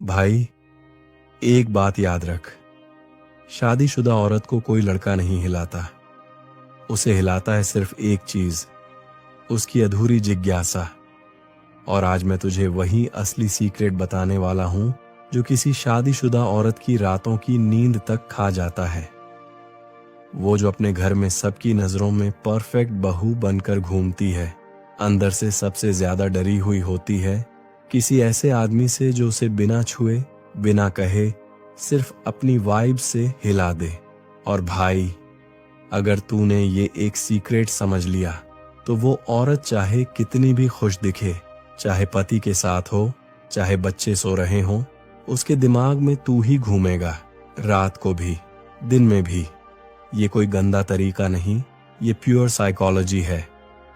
भाई, एक बात याद रख, शादीशुदा औरत को कोई लड़का नहीं हिलाता। उसे हिलाता है सिर्फ एक चीज, उसकी अधूरी जिज्ञासा। और आज मैं तुझे वही असली सीक्रेट बताने वाला हूं जो किसी शादीशुदा औरत की रातों की नींद तक खा जाता है। वो जो अपने घर में सबकी नजरों में परफेक्ट बहू बनकर घूमती है, अंदर से सबसे ज्यादा डरी हुई होती है किसी ऐसे आदमी से जो उसे बिना छुए, बिना कहे, सिर्फ अपनी वाइब से हिला दे। और भाई, अगर तूने ये एक सीक्रेट समझ लिया तो वो औरत चाहे कितनी भी खुश दिखे, चाहे पति के साथ हो, चाहे बच्चे सो रहे हों, उसके दिमाग में तू ही घूमेगा, रात को भी, दिन में भी। ये कोई गंदा तरीका नहीं, ये प्योर साइकोलॉजी है।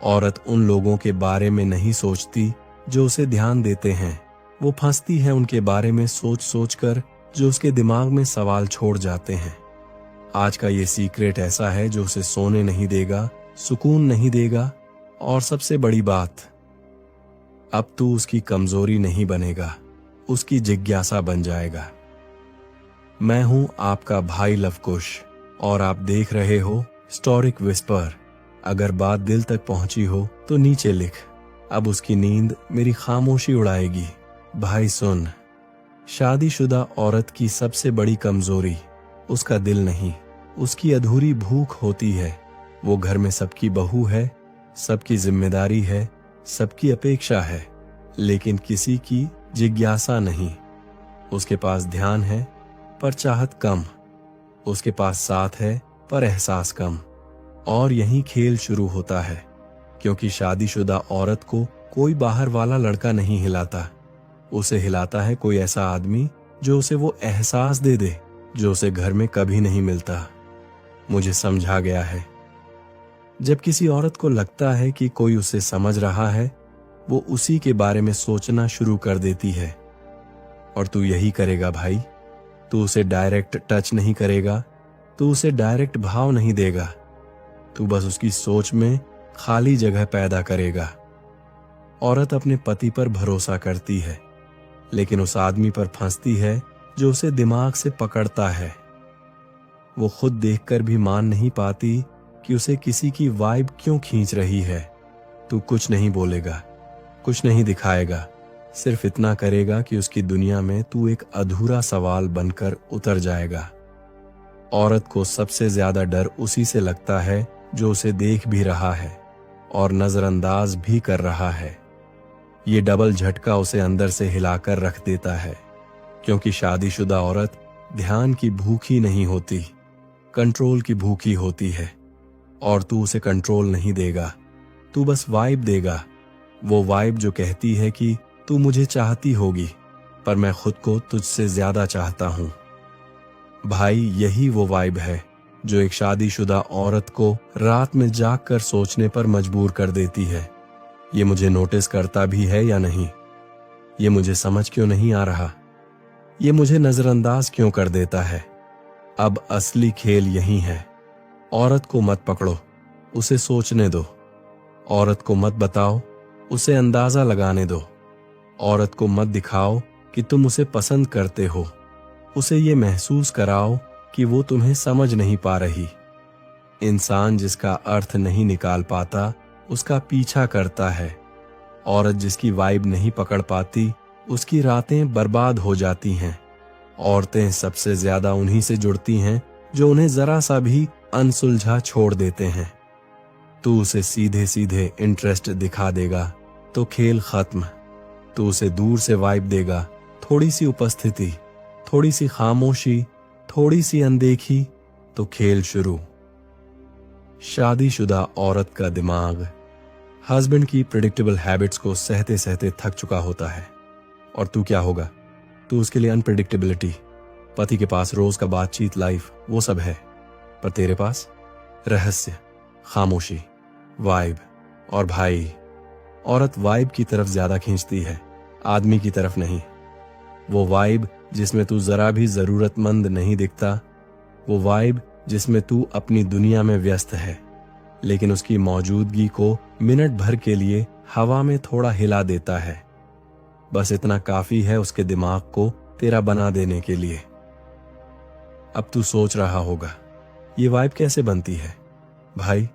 औरत उन लोगों के बारे में नहीं सोचती जो उसे ध्यान देते हैं, वो फंसती है उनके बारे में सोच सोच कर जो उसके दिमाग में सवाल छोड़ जाते हैं। आज का ये सीक्रेट ऐसा है जो उसे सोने नहीं देगा, सुकून नहीं देगा, और सबसे बड़ी बात, अब तू उसकी कमजोरी नहीं बनेगा, उसकी जिज्ञासा बन जाएगा। मैं हूं आपका भाई लवकुश और आप देख रहे हो स्टोरिक विस्पर। अगर बात दिल तक पहुंची हो तो नीचे लिख, अब उसकी नींद मेरी खामोशी उड़ाएगी। भाई सुन, शादीशुदा औरत की सबसे बड़ी कमजोरी उसका दिल नहीं, उसकी अधूरी भूख होती है। वो घर में सबकी बहू है, सबकी जिम्मेदारी है, सबकी अपेक्षा है, लेकिन किसी की जिज्ञासा नहीं। उसके पास ध्यान है पर चाहत कम, उसके पास साथ है पर एहसास कम। और यही खेल शुरू होता है, क्योंकि शादीशुदा औरत को कोई बाहर वाला लड़का नहीं हिलाता, उसे हिलाता है कोई ऐसा आदमी जो उसे वो एहसास दे दे जो उसे घर में कभी नहीं मिलता। मुझे समझा गया है, जब किसी औरत को लगता है कि कोई उसे समझ रहा है, वो उसी के बारे में सोचना शुरू कर देती है। और तू यही करेगा भाई, तू उसे डायरेक्ट टच नहीं करेगा, तू उसे डायरेक्ट भाव नहीं देगा, तू बस उसकी सोच में खाली जगह पैदा करेगा। औरत अपने पति पर भरोसा करती है, लेकिन उस आदमी पर फंसती है जो उसे दिमाग से पकड़ता है। वो खुद देखकर भी मान नहीं पाती कि उसे किसी की वाइब क्यों खींच रही है। तू कुछ नहीं बोलेगा, कुछ नहीं दिखाएगा, सिर्फ इतना करेगा कि उसकी दुनिया में तू एक अधूरा सवाल बनकर उतर जाएगा। औरत को सबसे ज्यादा डर उसी से लगता है जो उसे देख भी रहा है और नजरअंदाज भी कर रहा है। ये डबल झटका उसे अंदर से हिलाकर रख देता है, क्योंकि शादीशुदा औरत ध्यान की भूखी नहीं होती, कंट्रोल की भूखी होती है। और तू उसे कंट्रोल नहीं देगा, तू बस वाइब देगा। वो वाइब जो कहती है कि तू मुझे चाहती होगी, पर मैं खुद को तुझसे ज्यादा चाहता हूं। भाई, यही वो वाइब है जो एक शादीशुदा औरत को रात में जागकर सोचने पर मजबूर कर देती है, ये मुझे नोटिस करता भी है या नहीं, ये मुझे समझ क्यों नहीं आ रहा, ये मुझे नजरअंदाज क्यों कर देता है। अब असली खेल यही है। औरत को मत पकड़ो, उसे सोचने दो। औरत को मत बताओ, उसे अंदाजा लगाने दो। औरत को मत दिखाओ कि तुम उसे पसंद करते हो, उसे ये महसूस कराओ कि वो तुम्हें समझ नहीं पा रही। इंसान जिसका अर्थ नहीं निकाल पाता, उसका पीछा करता है। औरत जिसकी वाइब नहीं पकड़ पाती, उसकी रातें बर्बाद हो जाती हैं। औरतें सबसे ज्यादा उन्हीं से जुड़ती हैं जो उन्हें जरा सा भी अनसुलझा छोड़ देते हैं। तू उसे सीधे सीधे इंटरेस्ट दिखा देगा तो खेल खत्म। तू उसे दूर से वाइब देगा, थोड़ी सी उपस्थिति, थोड़ी सी खामोशी, थोड़ी सी अनदेखी, तो खेल शुरू। शादीशुदा औरत का दिमाग हस्बैंड की प्रेडिक्टेबल हैबिट्स को सहते सहते थक चुका होता है। और तू क्या होगा? तू उसके लिए अनप्रेडिक्टेबिलिटी। पति के पास रोज का बातचीत, लाइफ, वो सब है, पर तेरे पास रहस्य, खामोशी, वाइब। और भाई, औरत वाइब की तरफ ज्यादा खींचती है, आदमी की तरफ नहीं। वो वाइब जिसमें तू जरा भी जरूरतमंद नहीं दिखता, वो वाइब जिसमें तू अपनी दुनिया में व्यस्त है, लेकिन उसकी मौजूदगी को मिनट भर के लिए हवा में थोड़ा हिला देता है। बस इतना काफी है उसके दिमाग को तेरा बना देने के लिए। अब तू सोच रहा होगा, ये वाइब कैसे बनती है? भाई,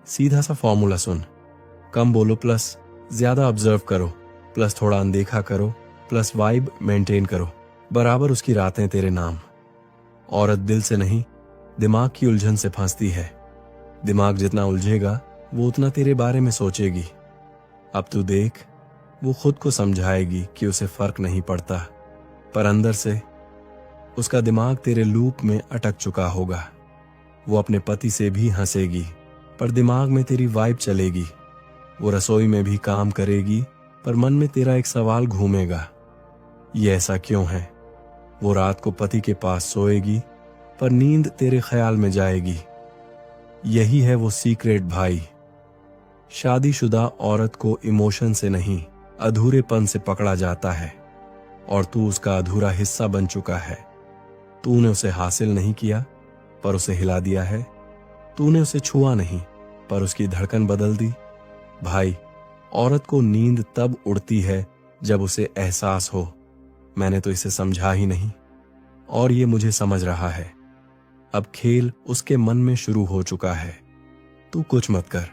सीधा सा फॉर्मूला सुन। कम बोलो प्लस ज्यादा ऑब्जर्व करो, प्लस थोड़ा अनदेखा करो, प्लस वाइब मेंटेन करो, बराबर उसकी रातें तेरे नाम। औरत दिल से नहीं, दिमाग की उलझन से फंसती है। दिमाग जितना उलझेगा वो उतना तेरे बारे में सोचेगी। अब तू देख, वो खुद को समझाएगी कि उसे फर्क नहीं पड़ता, पर अंदर से उसका दिमाग तेरे लूप में अटक चुका होगा। वो अपने पति से भी हंसेगी, पर दिमाग में तेरी वाइब चलेगी। वो रसोई में भी काम करेगी, पर मन में तेरा एक सवाल घूमेगा, ये ऐसा क्यों है? वो रात को पति के पास सोएगी, पर नींद तेरे ख्याल में जाएगी। यही है वो सीक्रेट भाई। शादीशुदा औरत को इमोशन से नहीं, अधूरेपन से पकड़ा जाता है, और तू उसका अधूरा हिस्सा बन चुका है। तूने उसे हासिल नहीं किया, पर उसे हिला दिया है। तूने उसे छुआ नहीं, पर उसकी धड़कन बदल दी। भाई, औरत को नींद तब उड़ती है जब उसे एहसास हो, मैंने तो इसे समझा ही नहीं, और ये मुझे समझ रहा है। अब खेल उसके मन में शुरू हो चुका है। तू कुछ मत कर,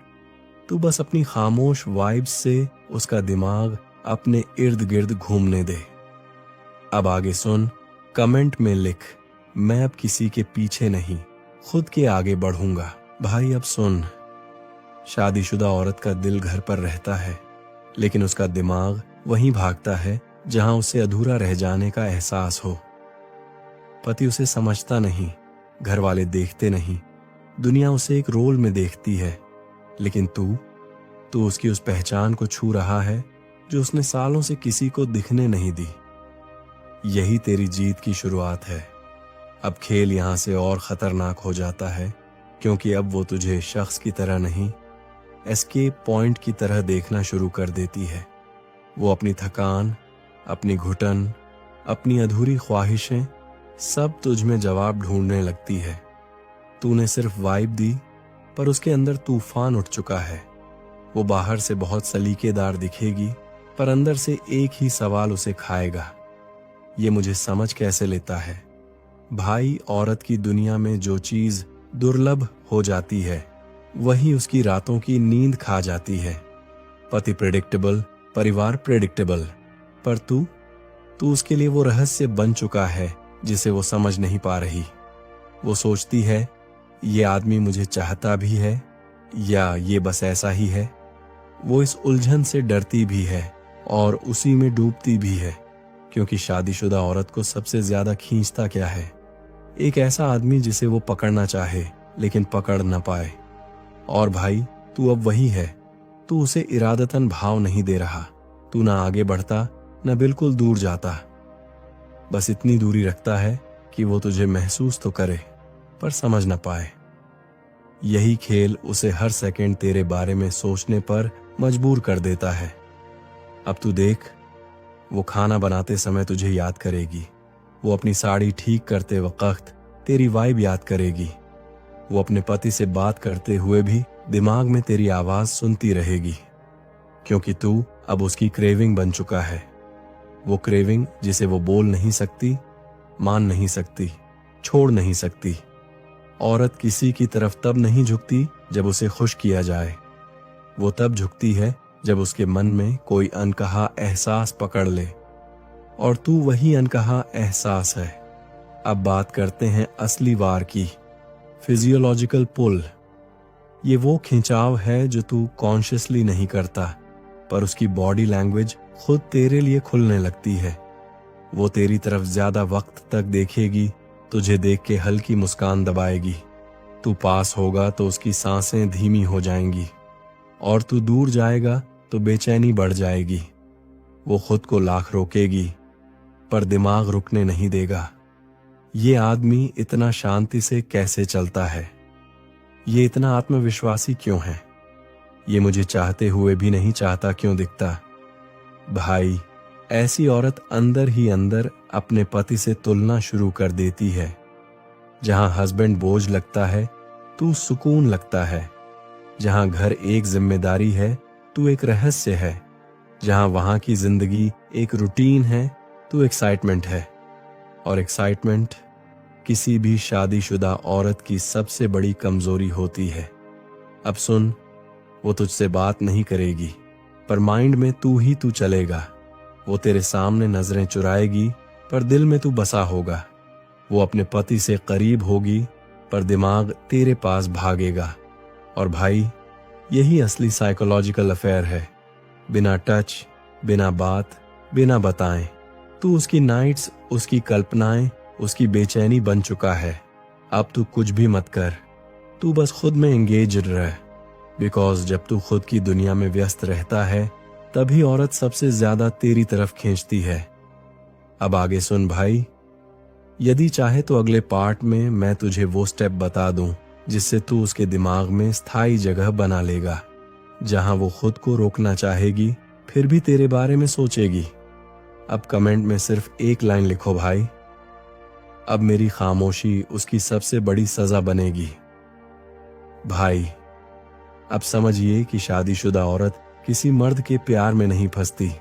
तू बस अपनी खामोश वाइब्स से उसका दिमाग अपने इर्द गिर्द घूमने दे। अब आगे सुन, कमेंट में लिख, मैं अब किसी के पीछे नहीं, खुद के आगे बढ़ूंगा। भाई अब सुन, शादीशुदा औरत का दिल घर पर रहता है, लेकिन उसका दिमाग वहीं भागता है जहां उसे अधूरा रह जाने का एहसास हो। पति उसे समझता नहीं, घर वाले देखते नहीं, दुनिया उसे एक रोल में देखती है, लेकिन तू उसकी उस पहचान को छू रहा है जो उसने सालों से किसी को दिखने नहीं दी। यही तेरी जीत की शुरुआत है। अब खेल यहां से और खतरनाक हो जाता है, क्योंकि अब वो तुझे शख्स की तरह नहीं, एस्केप पॉइंट की तरह देखना शुरू कर देती है। वो अपनी थकान, अपनी घुटन, अपनी अधूरी ख्वाहिशें, सब तुझ में जवाब ढूंढने लगती है। तूने सिर्फ वाइब दी, पर उसके अंदर तूफान उठ चुका है। वो बाहर से बहुत सलीकेदार दिखेगी, पर अंदर से एक ही सवाल उसे खाएगा, ये मुझे समझ कैसे लेता है? भाई, औरत की दुनिया में जो चीज दुर्लभ हो जाती है, वही उसकी रातों की नींद खा जाती है। पति प्रेडिक्टेबल, परिवार प्रेडिक्टेबल, पर तू उसके लिए वो रहस्य बन चुका है जिसे वो समझ नहीं पा रही। वो सोचती है, ये आदमी मुझे चाहता भी है या ये बस ऐसा ही है। वो इस उलझन से डरती भी है और उसी में डूबती भी है, क्योंकि शादीशुदा औरत को सबसे ज्यादा खींचता क्या है? एक ऐसा आदमी जिसे वो पकड़ना चाहे लेकिन पकड़ न पाए। और भाई, तू अब वही है। तू उसे इरादतन भाव नहीं दे रहा। तू ना आगे बढ़ता, न बिल्कुल दूर जाता, बस इतनी दूरी रखता है कि वो तुझे महसूस तो करे, पर समझ न पाए। यही खेल उसे हर सेकंड तेरे बारे में सोचने पर मजबूर कर देता है। अब तू देख, वो खाना बनाते समय तुझे याद करेगी। वो अपनी साड़ी ठीक करते वक्त तेरी वाइब याद करेगी। वो अपने पति से बात करते हुए भी दिमाग में तेरी आवाज सुनती रहेगी, क्योंकि तू अब उसकी क्रेविंग बन चुका है। वो क्रेविंग जिसे वो बोल नहीं सकती, मान नहीं सकती, छोड़ नहीं सकती। औरत किसी की तरफ तब नहीं झुकती जब उसे खुश किया जाए। वो तब झुकती है जब उसके मन में कोई अनकहा एहसास पकड़ ले, और तू वही अनकहा एहसास है। अब बात करते हैं असली वार की, फिजियोलॉजिकल पुल। ये वो खिंचाव है जो तू कॉन्शियसली नहीं करता, पर उसकी बॉडी लैंग्वेज खुद तेरे लिए खुलने लगती है। वो तेरी तरफ ज्यादा वक्त तक देखेगी, तुझे देख के हल्की मुस्कान दबाएगी। तू पास होगा तो उसकी सांसें धीमी हो जाएंगी, और तू दूर जाएगा तो बेचैनी बढ़ जाएगी। वो खुद को लाख रोकेगी, पर दिमाग रुकने नहीं देगा। ये आदमी इतना शांति से कैसे चलता है? ये इतना आत्मविश्वासी क्यों है? ये मुझे चाहते हुए भी नहीं चाहता क्यों दिखता? भाई, ऐसी औरत अंदर ही अंदर अपने पति से तुलना शुरू कर देती है। जहां हस्बैंड बोझ लगता है, तू सुकून लगता है। जहां घर एक जिम्मेदारी है, तू एक रहस्य है। जहां वहां की जिंदगी एक रूटीन है, तू एक्साइटमेंट है। और एक्साइटमेंट किसी भी शादीशुदा औरत की सबसे बड़ी कमजोरी होती है। अब सुन, वो तुझसे बात नहीं करेगी, पर माइंड में तू ही तू चलेगा। वो तेरे सामने नजरें चुराएगी, पर दिल में तू बसा होगा। वो अपने पति से करीब होगी, पर दिमाग तेरे पास भागेगा। और भाई, यही असली साइकोलॉजिकल अफेयर है। बिना टच, बिना बात, बिना बताएं तू उसकी नाइट्स, उसकी कल्पनाएं, उसकी बेचैनी बन चुका है। अब तू कुछ भी मत कर, तू बस खुद में एंगेज रह। बिकॉज जब तू खुद की दुनिया में व्यस्त रहता है, तभी औरत सबसे ज्यादा तेरी तरफ खींचती है। अब आगे सुन भाई, यदि चाहे तो अगले पार्ट में मैं तुझे वो स्टेप बता दूं जिससे तू उसके दिमाग में स्थायी जगह बना लेगा, जहां वो खुद को रोकना चाहेगी फिर भी तेरे बारे में सोचेगी। अब कमेंट में सिर्फ एक लाइन लिखो भाई, अब मेरी खामोशी उसकी सबसे बड़ी सजा बनेगी। भाई, अब समझिए कि शादीशुदा औरत किसी मर्द के प्यार में नहीं फंसती।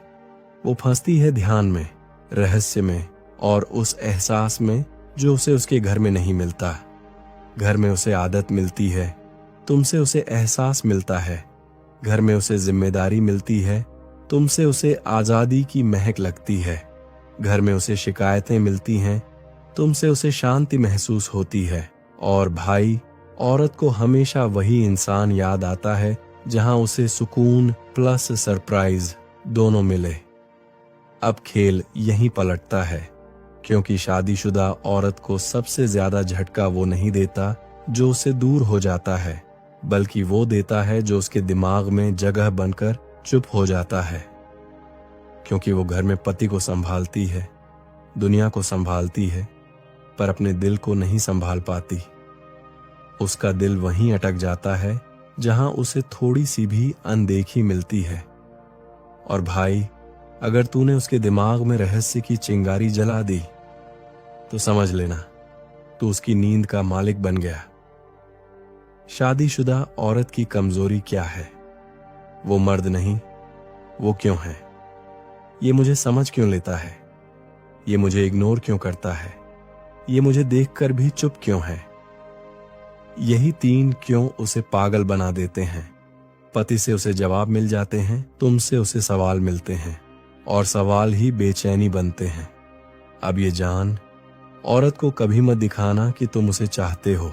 वो फंसती है ध्यान में, रहस्य में और उस एहसास में जो उसे उसके घर में नहीं मिलता। घर में उसे आदत मिलती है, तुमसे उसे एहसास मिलता है। घर में उसे जिम्मेदारी मिलती है, तुमसे उसे आजादी की महक लगती है। घर में उसे शिकायतें मिलती हैं, तुमसे उसे शांति महसूस होती है। और भाई, औरत को हमेशा वही इंसान याद आता है जहां उसे सुकून प्लस सरप्राइज दोनों मिले। अब खेल यहीं पलटता है, क्योंकि शादीशुदा औरत को सबसे ज्यादा झटका वो नहीं देता जो उससे दूर हो जाता है, बल्कि वो देता है जो उसके दिमाग में जगह बनकर चुप हो जाता है। क्योंकि वो घर में पति को संभालती है, दुनिया को संभालती है, पर अपने दिल को नहीं संभाल पाती। उसका दिल वहीं अटक जाता है जहां उसे थोड़ी सी भी अनदेखी मिलती है। और भाई, अगर तूने उसके दिमाग में रहस्य की चिंगारी जला दी तो समझ लेना तू उसकी नींद का मालिक बन गया। शादीशुदा औरत की कमजोरी क्या है? वो मर्द नहीं, वो क्यों है? ये मुझे समझ क्यों लेता है? ये मुझे इग्नोर क्यों करता है? ये मुझे देखकर भी चुप क्यों है? यही 3 क्यों उसे पागल बना देते हैं। पति से उसे जवाब मिल जाते हैं, तुमसे उसे सवाल मिलते हैं, और सवाल ही बेचैनी बनते हैं। अब ये जान, औरत को कभी मत दिखाना कि तुम उसे चाहते हो।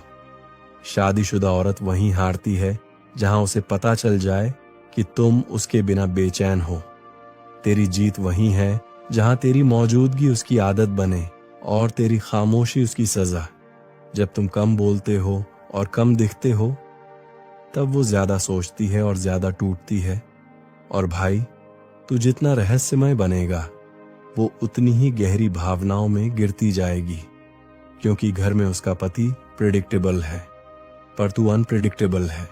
शादीशुदा औरत वहीं हारती है जहां उसे पता चल जाए कि तुम उसके बिना बेचैन हो। तेरी जीत वहीं है जहां तेरी मौजूदगी उसकी आदत बने और तेरी खामोशी उसकी सजा। जब तुम कम बोलते हो और कम दिखते हो, तब वो ज्यादा सोचती है और ज्यादा टूटती है। और भाई, तू जितना रहस्यमय बनेगा, वो उतनी ही गहरी भावनाओं में गिरती जाएगी। क्योंकि घर में उसका पति प्रेडिक्टेबल है, पर तू अनप्रेडिक्टेबल है।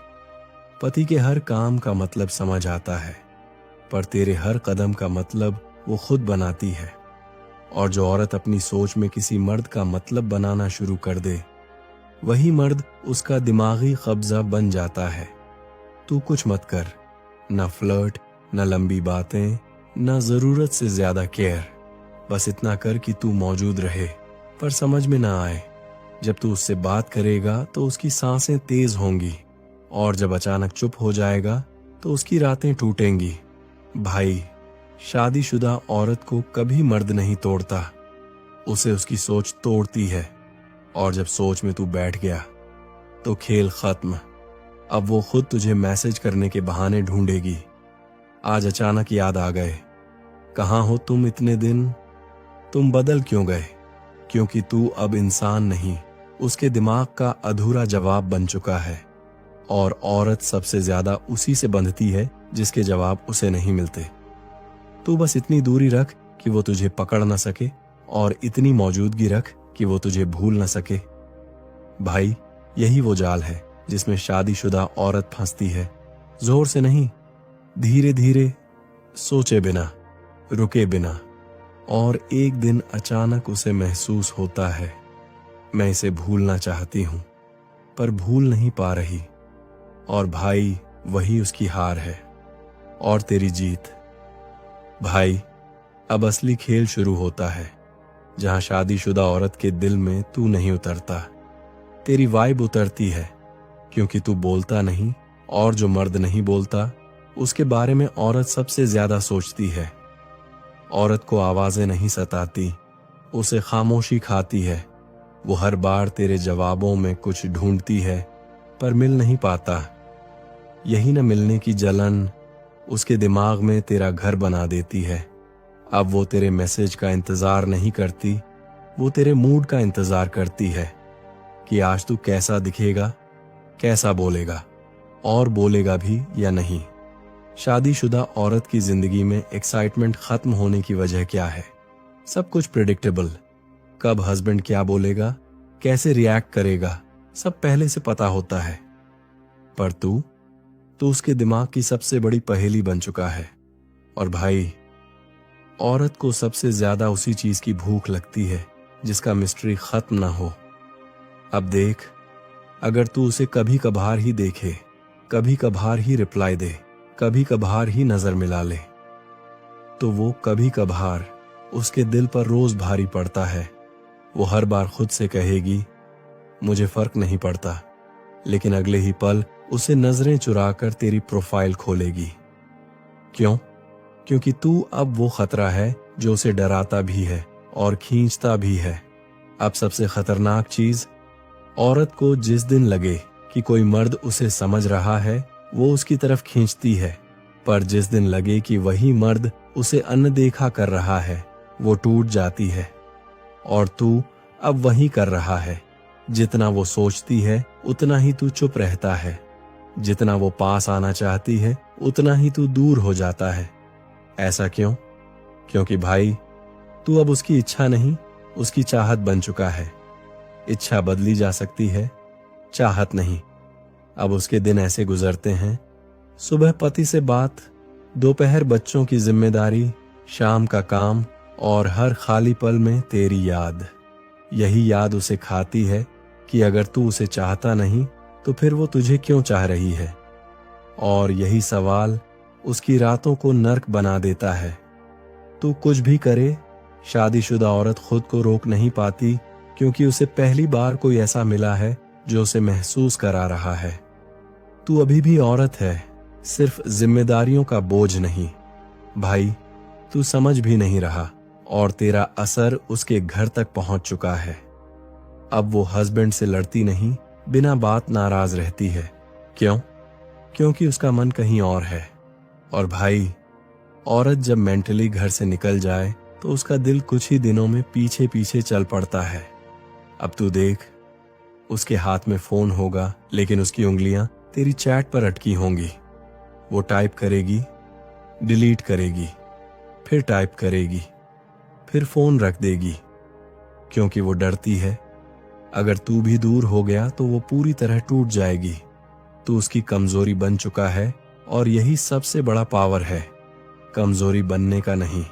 पति के हर काम का मतलब समझ आता है, पर तेरे हर कदम का मतलब वो खुद बनाती है। और जो औरत अपनी सोच में किसी मर्द का मतलब बनाना शुरू कर दे, वही मर्द उसका दिमागी कब्जा बन जाता है। तू कुछ मत कर, न फ्लर्ट, न लंबी बातें, न जरूरत से ज्यादा केयर। बस इतना कर कि तू मौजूद रहे, पर समझ में ना आए। जब तू उससे बात करेगा तो उसकी सांसें तेज होंगी, और जब अचानक चुप हो जाएगा तो उसकी रातें टूटेंगी। भाई, शादीशुदा औरत को कभी मर्द नहीं तोड़ता, उसे उसकी सोच तोड़ती है। और जब सोच में तू बैठ गया तो खेल खत्म। अब वो खुद तुझे मैसेज करने के बहाने ढूंढेगी। आज अचानक याद आ गए, कहाँ हो तुम इतने दिन? तुम बदल क्यों गए? क्योंकि तू अब इंसान नहीं, उसके दिमाग का अधूरा जवाब बन चुका है। और औरत सबसे ज्यादा उसी से बंधती है जिसके जवाब उसे नहीं मिलते। तू बस इतनी दूरी रख कि वो तुझे पकड़ न सके, और इतनी मौजूदगी रख कि वो तुझे भूल न सके। भाई, यही वो जाल है जिसमें शादीशुदा औरत फंसती है। जोर से नहीं, धीरे धीरे, सोचे बिना, रुके बिना। और एक दिन अचानक उसे महसूस होता है, मैं इसे भूलना चाहती हूं, पर भूल नहीं पा रही। और भाई, वही उसकी हार है और तेरी जीत। भाई, अब असली खेल शुरू होता है। जहां शादीशुदा औरत के दिल में तू नहीं उतरता। तेरी वाइब उतरती है क्योंकि तू बोलता नहीं, और जो मर्द नहीं बोलता उसके बारे में औरत सबसे ज्यादा सोचती है। औरत को आवाजें नहीं सताती, उसे खामोशी खाती है। वो हर बार तेरे जवाबों में कुछ ढूंढती है पर मिल नहीं पाता। यही न मिलने की जलन उसके दिमाग में तेरा घर बना देती है। अब वो तेरे मैसेज का इंतजार नहीं करती, वो तेरे मूड का इंतजार करती है कि आज तू कैसा दिखेगा, कैसा बोलेगा, और बोलेगा भी या नहीं। शादीशुदा औरत की जिंदगी में एक्साइटमेंट खत्म होने की वजह क्या है? सब कुछ प्रिडिक्टेबल। कब हस्बैंड क्या बोलेगा, कैसे रिएक्ट करेगा, सब पहले से पता होता है। पर तू उसके दिमाग की सबसे बड़ी पहेली बन चुका है। और भाई, औरत को सबसे ज्यादा उसी चीज की भूख लगती है जिसका मिस्ट्री खत्म ना हो। अब देख, अगर तू उसे कभी कभार ही देखे, कभी कभार ही रिप्लाई दे, कभी कभार ही नजर मिला ले, तो वो कभी कभार उसके दिल पर रोज भारी पड़ता है। वो हर बार खुद से कहेगी मुझे फर्क नहीं पड़ता, लेकिन अगले ही पल उसे नजरें चुराकर तेरी प्रोफाइल खोलेगी। क्यों? क्योंकि तू अब वो खतरा है जो उसे डराता भी है और खींचता भी है। अब सबसे खतरनाक चीज, औरत को जिस दिन लगे कि कोई मर्द उसे समझ रहा है, वो उसकी तरफ खींचती है, पर जिस दिन लगे कि वही मर्द उसे अनदेखा कर रहा है, वो टूट जाती है। और तू अब वही कर रहा है। जितना वो सोचती है उतना ही तू चुप रहता है, जितना वो पास आना चाहती है उतना ही तू दूर हो जाता है। ऐसा क्यों? क्योंकि भाई, तू अब उसकी इच्छा नहीं, उसकी चाहत बन चुका है। इच्छा बदली जा सकती है, चाहत नहीं। अब उसके दिन ऐसे गुजरते हैं, सुबह पति से बात, दोपहर बच्चों की जिम्मेदारी, शाम का काम, और हर खाली पल में तेरी याद। यही याद उसे खाती है कि अगर तू उसे चाहता नहीं तो फिर वो तुझे क्यों चाह रही है। और यही सवाल उसकी रातों को नर्क बना देता है। तू कुछ भी करे, शादीशुदा औरत खुद को रोक नहीं पाती, क्योंकि उसे पहली बार कोई ऐसा मिला है जो उसे महसूस करा रहा है। तू अभी भी औरत है, सिर्फ जिम्मेदारियों का बोझ नहीं। भाई, तू समझ भी नहीं रहा और तेरा असर उसके घर तक पहुंच चुका है। अब वो हस्बैंड से लड़ती नहीं, बिना बात नाराज रहती है। क्यों? क्योंकि उसका मन कहीं और है। और भाई, औरत जब मेंटली घर से निकल जाए तो उसका दिल कुछ ही दिनों में पीछे पीछे चल पड़ता है। अब तू देख, उसके हाथ में फोन होगा, लेकिन उसकी उंगलियां तेरी चैट पर अटकी होंगी। वो टाइप करेगी, डिलीट करेगी, फिर टाइप करेगी, फिर फोन रख देगी, क्योंकि वो डरती है अगर तू भी दूर हो गया तो वो पूरी तरह टूट जाएगी। तू उसकी कमजोरी बन चुका है, और यही सबसे बड़ा पावर है, कमजोरी बनने का नहीं,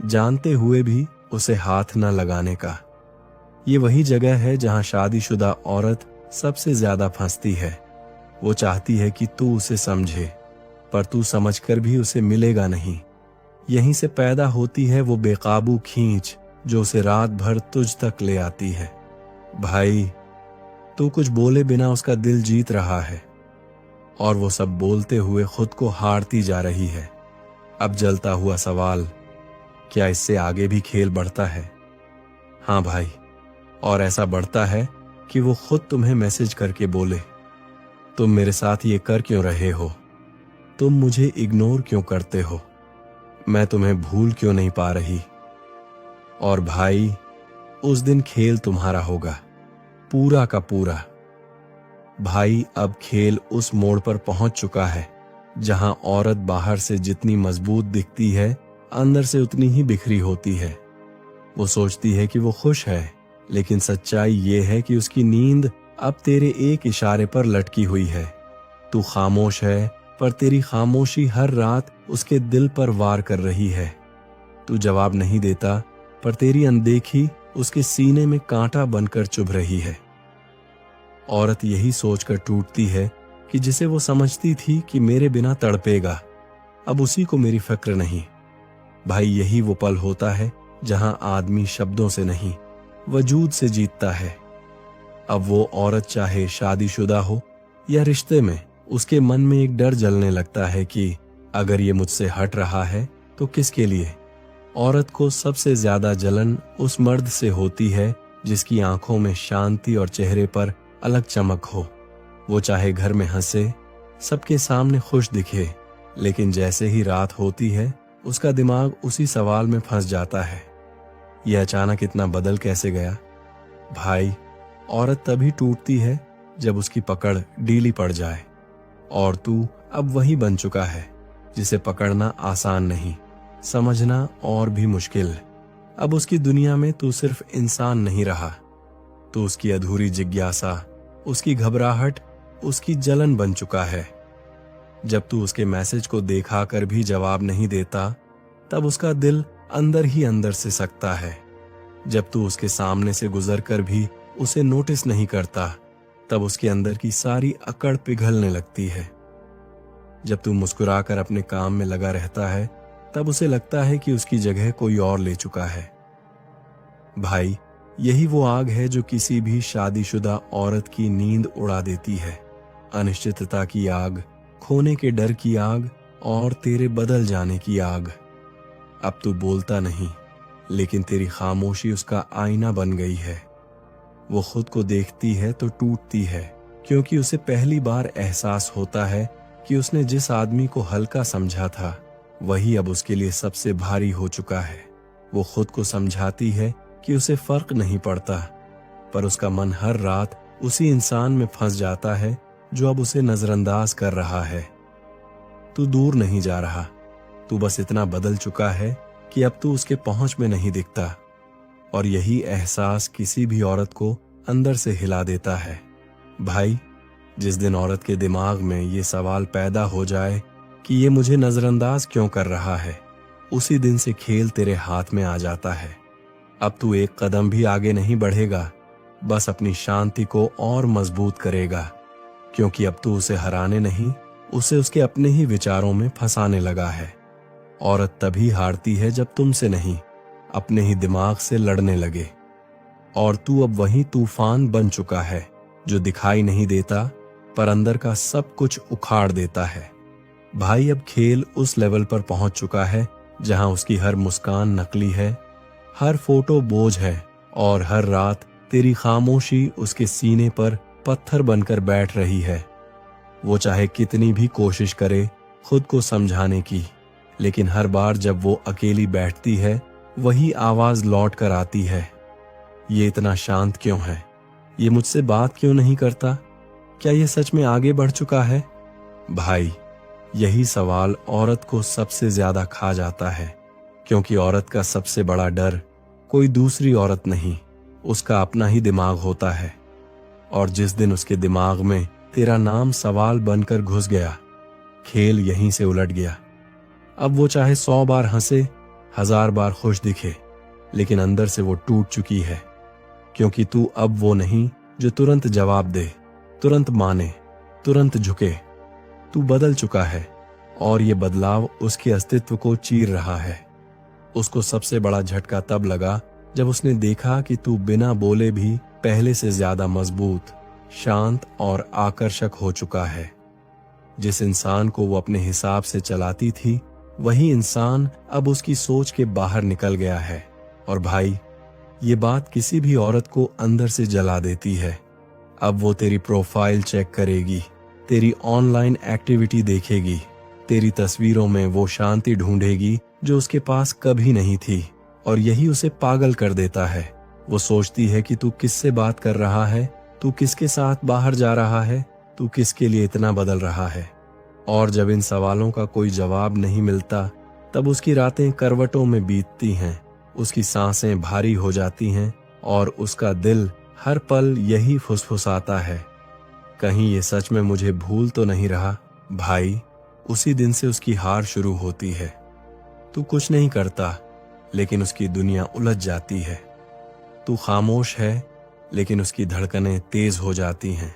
जानते हुए भी उसे हाथ न लगाने का। ये वही जगह है जहां शादीशुदा औरत सबसे ज्यादा फंसती है। वो चाहती है कि तू उसे समझे, पर तू समझकर भी उसे मिलेगा नहीं। यहीं से पैदा होती है वो बेकाबू खींच जो उसे रात भर तुझ तक ले आती है। भाई, तू कुछ बोले बिना उसका दिल जीत रहा है, और वो सब बोलते हुए खुद को हारती जा रही है। अब जलता हुआ सवाल, क्या इससे आगे भी खेल बढ़ता है? हाँ भाई, और ऐसा बढ़ता है कि वो खुद तुम्हें मैसेज करके बोले, तुम मेरे साथ ये कर क्यों रहे हो? तुम मुझे इग्नोर क्यों करते हो? मैं तुम्हें भूल क्यों नहीं पा रही? और भाई, उस दिन खेल तुम्हारा होगा, पूरा का पूरा। भाई, अब खेल उस मोड़ पर पहुंच चुका है जहां औरत बाहर से जितनी मजबूत दिखती है, अंदर से उतनी ही बिखरी होती है। वो सोचती है कि वो खुश है, लेकिन सच्चाई ये है कि उसकी नींद अब तेरे एक इशारे पर लटकी हुई है। तू खामोश है, पर तेरी खामोशी हर रात उसके दिल पर वार कर रही है। तू जवाब नहीं देता, पर तेरी अनदेखी उसके सीने में कांटा बनकर चुभ रही है। औरत यही सोचकर टूटती है कि जिसे वो समझती थी कि मेरे बिना तड़पेगा, अब उसी को मेरी फिक्र नहीं। भाई, यही वो पल होता है जहां आदमी शब्दों से नहीं वजूद से जीतता है। अब वो औरत चाहे शादीशुदा हो या रिश्ते में, उसके मन में एक डर जलने लगता है कि अगर ये मुझसे हट रहा है तो किसके लिए। औरत को सबसे ज्यादा जलन उस मर्द से होती है जिसकी आंखों में शांति और चेहरे पर अलग चमक हो। वो चाहे घर में हंसे, सबके सामने खुश दिखे, लेकिन जैसे ही रात होती है उसका दिमाग उसी सवाल में फंस जाता है, यह अचानक इतना बदल कैसे गया। भाई, औरत तभी टूटती है जब उसकी पकड़ ढीली पड़ जाए, और तू अब वही बन चुका है जिसे पकड़ना आसान नहीं, समझना और भी मुश्किल। अब उसकी दुनिया में तू सिर्फ इंसान नहीं रहा, तू उसकी अधूरी जिज्ञासा, उसकी घबराहट, उसकी जलन बन चुका है। जब तू उसके मैसेज को देखा कर भी जवाब नहीं देता, तब उसका दिल अंदर ही अंदर से सकता है। जब तू उसके सामने से गुजर कर भी उसे नोटिस नहीं करता, तब उसके अंदर की सारी अकड़ पिघलने लगती है। जब तू मुस्कुराकर अपने काम में लगा रहता है, तब उसे लगता है कि उसकी जगह कोई और ले चुका है। भाई, यही वो आग है जो किसी भी शादीशुदा औरत की नींद उड़ा देती है। अनिश्चितता की आग, खोने के डर की आग और तेरे बदल जाने की आग। अब तू बोलता नहीं, लेकिन तेरी खामोशी उसका आईना बन गई है। वो खुद को देखती है तो टूटती है, क्योंकि उसे पहली बार एहसास होता है कि उसने जिस आदमी को हल्का समझा था, वही अब उसके लिए सबसे भारी हो चुका है। वो खुद को समझाती है कि उसे फर्क नहीं पड़ता, पर उसका मन हर रात उसी इंसान में फंस जाता है जो अब उसे नजरअंदाज कर रहा है। तू दूर नहीं जा रहा, तू बस इतना बदल चुका है कि अब तू उसके पहुंच में नहीं दिखता, और यही एहसास किसी भी औरत को अंदर से हिला देता है। भाई, जिस दिन औरत के दिमाग में ये सवाल पैदा हो जाए कि ये मुझे नजरअंदाज क्यों कर रहा है, उसी दिन से खेल तेरे हाथ में आ जाता है। अब तू एक कदम भी आगे नहीं बढ़ेगा, बस अपनी शांति को और मजबूत करेगा, क्योंकि अब तू उसे हराने नहीं, उसे उसके अपने ही विचारों में फंसाने लगा है। औरत तभी हारती है जब तुमसे नहीं, अपने ही दिमाग से लड़ने लगे। और तू अब वही तूफान बन चुका है जो दिखाई नहीं देता, पर अंदर का सब कुछ उखाड़ देता है। भाई, अब खेल उस लेवल पर पहुंच चुका है जहां उसकी हर मुस्कान नकली है, हर फोटो बोझ है, और हर रात तेरी खामोशी उसके सीने पर पत्थर बनकर बैठ रही है। वो चाहे कितनी भी कोशिश करे खुद को समझाने की, लेकिन हर बार जब वो अकेली बैठती है, वही आवाज लौट कर आती है, ये इतना शांत क्यों है, ये मुझसे बात क्यों नहीं करता, क्या ये सच में आगे बढ़ चुका है। भाई, यही सवाल औरत को सबसे ज्यादा खा जाता है, क्योंकि औरत का सबसे बड़ा डर कोई दूसरी औरत नहीं, उसका अपना ही दिमाग होता है। और जिस दिन उसके दिमाग में तेरा नाम सवाल बनकर घुस गया, खेल यहीं से उलट गया। अब वो चाहे 100 बार हंसे, 1000 बार खुश दिखे, लेकिन अंदर से वो टूट चुकी है, क्योंकि तू अब वो नहीं जो तुरंत जवाब दे, तुरंत माने, तुरंत झुके। तू बदल चुका है, और ये बदलाव उसके अस्तित्व को चीर रहा है। उसको सबसे बड़ा झटका तब लगा जब उसने देखा कि तू बिना बोले भी पहले से ज्यादा मजबूत, शांत और आकर्षक हो चुका है। जिस इंसान को वो अपने हिसाब से चलाती थी, वही इंसान अब उसकी सोच के बाहर निकल गया है। और भाई, ये बात किसी भी औरत को अंदर से जला देती है। अब वो तेरी प्रोफाइल चेक करेगी, तेरी ऑनलाइन एक्टिविटी देखेगी, तेरी तस्वीरों में वो शांति ढूंढेगी जो उसके पास कभी नहीं थी, और यही उसे पागल कर देता है। वो सोचती है कि तू किससे बात कर रहा है, तू किसके साथ बाहर जा रहा है, तू किसके लिए इतना बदल रहा है। और जब इन सवालों का कोई जवाब नहीं मिलता, तब उसकी रातें करवटों में बीतती हैं, उसकी सांसें भारी हो जाती हैं, और उसका दिल हर पल यही फुसफुसाता है, कहीं ये सच में मुझे भूल तो नहीं रहा। भाई, उसी दिन से उसकी हार शुरू होती है। तू कुछ नहीं करता, लेकिन उसकी दुनिया उलझ जाती है। तू खामोश है, लेकिन उसकी धड़कनें तेज हो जाती हैं।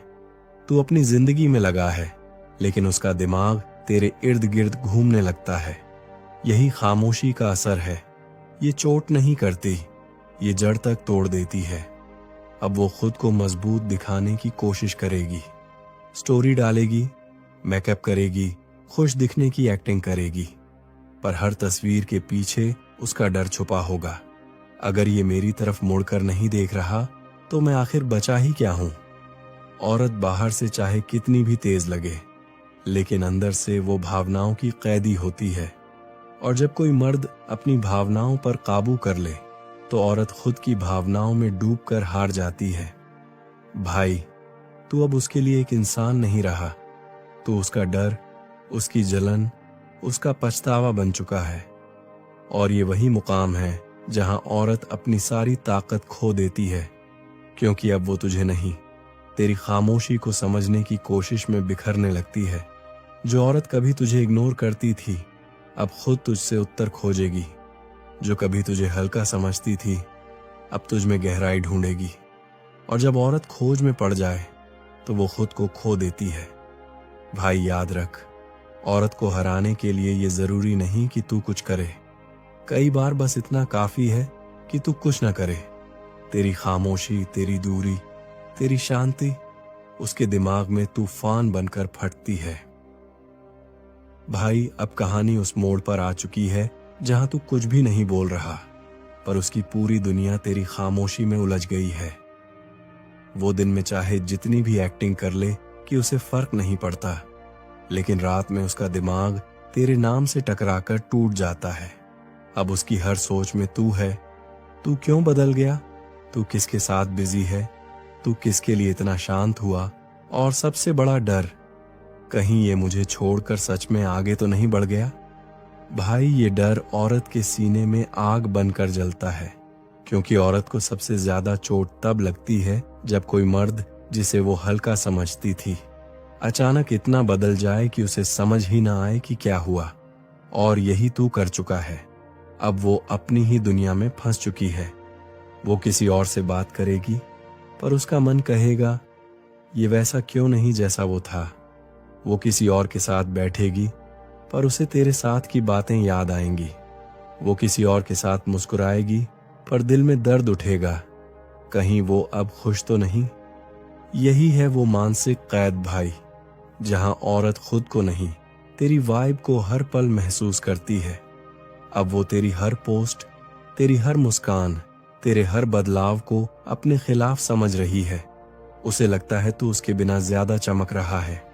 तू अपनी जिंदगी में लगा है, लेकिन उसका दिमाग तेरे इर्द गिर्द घूमने लगता है। यही खामोशी का असर है, ये चोट नहीं करती, ये जड़ तक तोड़ देती है। अब वो खुद को मजबूत दिखाने की कोशिश करेगी, स्टोरी डालेगी, मेकअप करेगी, खुश दिखने की एक्टिंग करेगी, पर हर तस्वीर के पीछे उसका डर छुपा होगा। अगर ये मेरी तरफ मुड़कर नहीं देख रहा तो मैं आखिर बचा ही क्या हूं। औरत बाहर से चाहे कितनी भी तेज लगे, लेकिन अंदर से वो भावनाओं की कैदी होती है। और जब कोई मर्द अपनी भावनाओं पर काबू कर ले तो औरत खुद की भावनाओं में डूबकर हार जाती है। भाई, तू अब उसके लिए एक इंसान नहीं रहा, तू उसका डर, उसकी जलन, उसका पछतावा बन चुका है। और ये वही मुकाम है जहां औरत अपनी सारी ताकत खो देती है, क्योंकि अब वो तुझे नहीं, तेरी खामोशी को समझने की कोशिश में बिखरने लगती है। जो औरत कभी तुझे इग्नोर करती थी अब खुद तुझसे उत्तर खोजेगी। जो कभी तुझे हल्का समझती थी अब तुझ में गहराई ढूंढेगी। और जब औरत खोज में पड़ जाए तो वो खुद को खो देती है। भाई याद रख, औरत को हराने के लिए ये जरूरी नहीं कि तू कुछ करे। कई बार बस इतना काफी है कि तू कुछ ना करे। तेरी खामोशी, तेरी दूरी, तेरी शांति उसके दिमाग में तूफान बनकर फटती है। भाई, अब कहानी उस मोड़ पर आ चुकी है जहां तू कुछ भी नहीं बोल रहा, पर उसकी पूरी दुनिया तेरी खामोशी में उलझ गई है। वो दिन में चाहे जितनी भी एक्टिंग कर ले कि उसे फर्क नहीं पड़ता, लेकिन रात में उसका दिमाग तेरे नाम से टकराकर टूट जाता है। अब उसकी हर सोच में तू है। तू क्यों बदल गया? तू किसके साथ बिजी है? तू किसके लिए इतना शांत हुआ? और सबसे बड़ा डर, कहीं ये मुझे छोड़कर सच में आगे तो नहीं बढ़ गया? भाई, ये डर औरत के सीने में आग बनकर जलता है, क्योंकि औरत को सबसे ज्यादा चोट तब लगती है जब कोई मर्द जिसे वो हल्का समझती थी अचानक इतना बदल जाए कि उसे समझ ही ना आए कि क्या हुआ। और यही तू कर चुका है। अब वो अपनी ही दुनिया में फंस चुकी है। वो किसी और से बात करेगी पर उसका मन कहेगा ये वैसा क्यों नहीं जैसा वो था। वो किसी और के साथ बैठेगी पर उसे तेरे साथ की बातें याद आएंगी। वो किसी और के साथ मुस्कुराएगी पर दिल में दर्द उठेगा, कहीं वो अब खुश तो नहीं। यही है वो मानसिक कैद भाई, जहां औरत खुद को नहीं, तेरी वाइब को हर पल महसूस करती है। अब वो तेरी हर पोस्ट, तेरी हर मुस्कान, तेरे हर बदलाव को अपने खिलाफ समझ रही है। उसे लगता है तू उसके बिना ज्यादा चमक रहा है।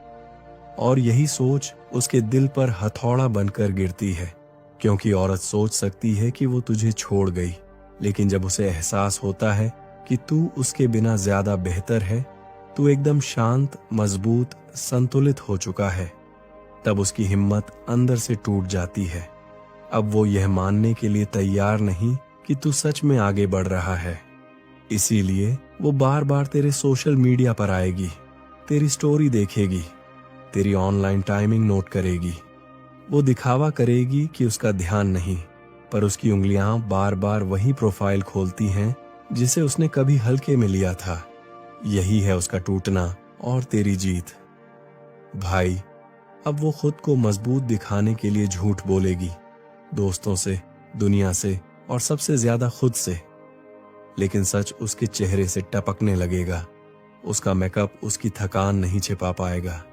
और यही सोच उसके दिल पर हथौड़ा बनकर गिरती है, क्योंकि औरत सोच सकती है कि वो तुझे छोड़ गई, लेकिन जब उसे एहसास होता है कि तू उसके बिना ज्यादा बेहतर है, तू एकदम शांत, मजबूत, संतुलित हो चुका है, तब उसकी हिम्मत अंदर से टूट जाती है। अब वो यह मानने के लिए तैयार नहीं कि तू सच में आगे बढ़ रहा है। इसीलिए वो बार बार तेरे सोशल मीडिया पर आएगी, तेरी स्टोरी देखेगी, तेरी ऑनलाइन टाइमिंग नोट करेगी। वो दिखावा करेगी कि उसका ध्यान नहीं, पर उसकी उंगलियां बार बार वही प्रोफाइल खोलती हैं जिसे उसने कभी हल्के में लिया था। यही है उसका टूटना और तेरी जीत। भाई, अब वो खुद को मजबूत दिखाने के लिए झूठ बोलेगी, दोस्तों से, दुनिया से और सबसे ज्यादा खुद से। लेकिन सच उसके चेहरे से टपकने लगेगा। उसका मेकअप उसकी थकान नहीं छिपा पाएगा।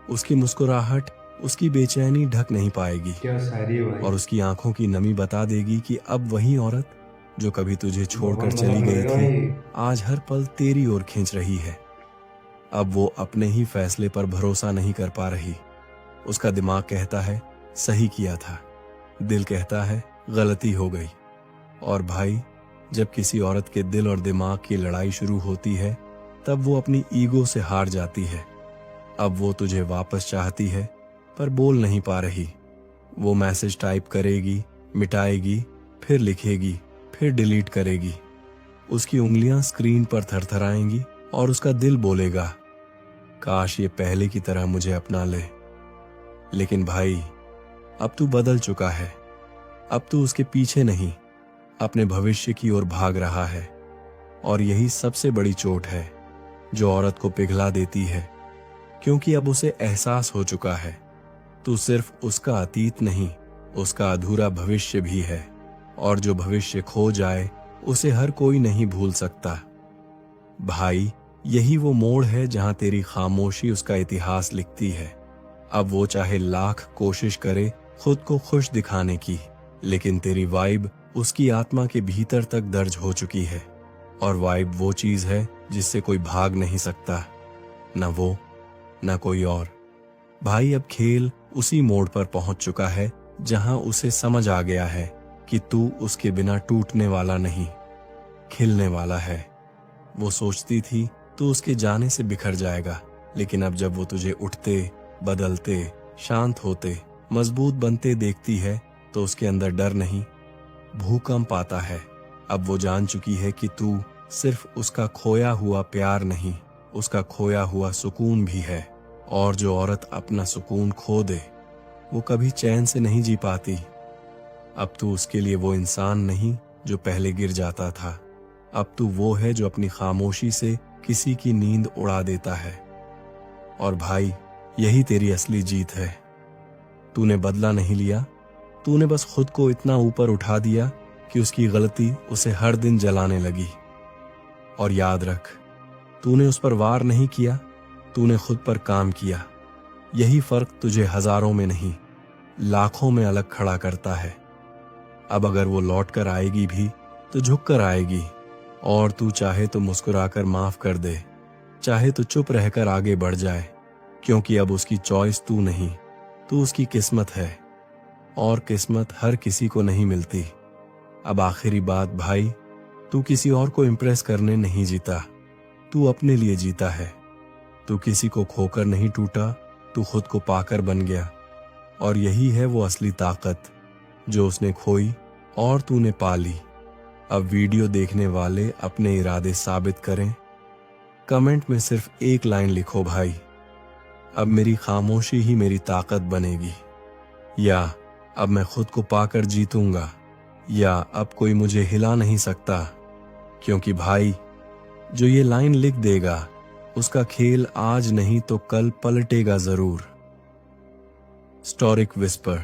उसकी मुस्कुराहट उसकी बेचैनी ढक नहीं पाएगी। क्या शायरी है भाई। और उसकी आंखों की नमी बता देगी कि अब वही औरत जो कभी तुझे छोड़कर चली गई थी, आज हर पल तेरी ओर खींच रही है। अब वो अपने ही फैसले पर भरोसा नहीं कर पा रही। उसका दिमाग कहता है सही किया था, दिल कहता है गलती हो गई। और भाई, जब किसी औरत के दिल और दिमाग की लड़ाई शुरू होती है, तब वो अपनी ईगो से हार जाती है। अब वो तुझे वापस चाहती है पर बोल नहीं पा रही। वो मैसेज टाइप करेगी, मिटाएगी, फिर लिखेगी, फिर डिलीट करेगी। उसकी उंगलियां स्क्रीन पर थरथराएंगी और उसका दिल बोलेगा काश ये पहले की तरह मुझे अपना ले। लेकिन भाई, अब तू बदल चुका है। अब तू उसके पीछे नहीं, अपने भविष्य की ओर भाग रहा है। और यही सबसे बड़ी चोट है जो औरत को पिघला देती है, क्योंकि अब उसे एहसास हो चुका है तू सिर्फ उसका अतीत नहीं, उसका अधूरा भविष्य भी है। और जो भविष्य खो जाए उसे हर कोई नहीं भूल सकता। भाई, यही वो मोड़ है जहां तेरी खामोशी उसका इतिहास लिखती है। अब वो चाहे लाख कोशिश करे खुद को खुश दिखाने की, लेकिन तेरी वाइब उसकी आत्मा के भीतर तक दर्ज हो चुकी है। और वाइब वो चीज है जिससे कोई भाग नहीं सकता, न वो न कोई और। भाई, अब खेल उसी मोड़ पर पहुंच चुका है जहां उसे समझ आ गया है कि तू उसके बिना टूटने वाला नहीं, खिलने वाला है। वो सोचती थी तू उसके जाने से बिखर जाएगा, लेकिन अब जब वो तुझे उठते, बदलते, शांत होते, मजबूत बनते देखती है तो उसके अंदर डर नहीं, भूकंप आता है। अब वो जान चुकी है कि तू सिर्फ उसका खोया हुआ प्यार नहीं, उसका खोया हुआ सुकून भी है। और जो औरत अपना सुकून खो दे वो कभी चैन से नहीं जी पाती। अब तू उसके लिए वो इंसान नहीं जो पहले गिर जाता था। अब तू वो है जो अपनी खामोशी से किसी की नींद उड़ा देता है। और भाई, यही तेरी असली जीत है। तूने बदला नहीं लिया, तूने बस खुद को इतना ऊपर उठा दिया कि उसकी गलती उसे हर दिन जलाने लगी। और याद रख, तूने उस पर वार नहीं किया, तूने खुद पर काम किया। यही फर्क तुझे हजारों में नहीं, लाखों में अलग खड़ा करता है। अब अगर वो लौट कर आएगी भी तो झुक कर आएगी, और तू चाहे तो मुस्कुराकर माफ कर दे, चाहे तो चुप रहकर आगे बढ़ जाए, क्योंकि अब उसकी चॉइस तू नहीं, तू उसकी किस्मत है। और किस्मत हर किसी को नहीं मिलती। अब आखिरी बात भाई, तू किसी और को इम्प्रेस करने नहीं जीता, तू अपने लिए जीता है। तू किसी को खोकर नहीं टूटा, तू खुद को पाकर बन गया। और यही है वो असली ताकत जो उसने खोई और तूने पा ली। अब वीडियो देखने वाले अपने इरादे साबित करें। कमेंट में सिर्फ एक लाइन लिखो भाई, अब मेरी खामोशी ही मेरी ताकत बनेगी, या अब मैं खुद को पाकर जीतूंगा, या अब कोई मुझे हिला नहीं सकता। क्योंकि भाई, जो ये लाइन लिख देगा उसका खेल आज नहीं तो कल पलटेगा जरूर। स्टोरिक विस्पर।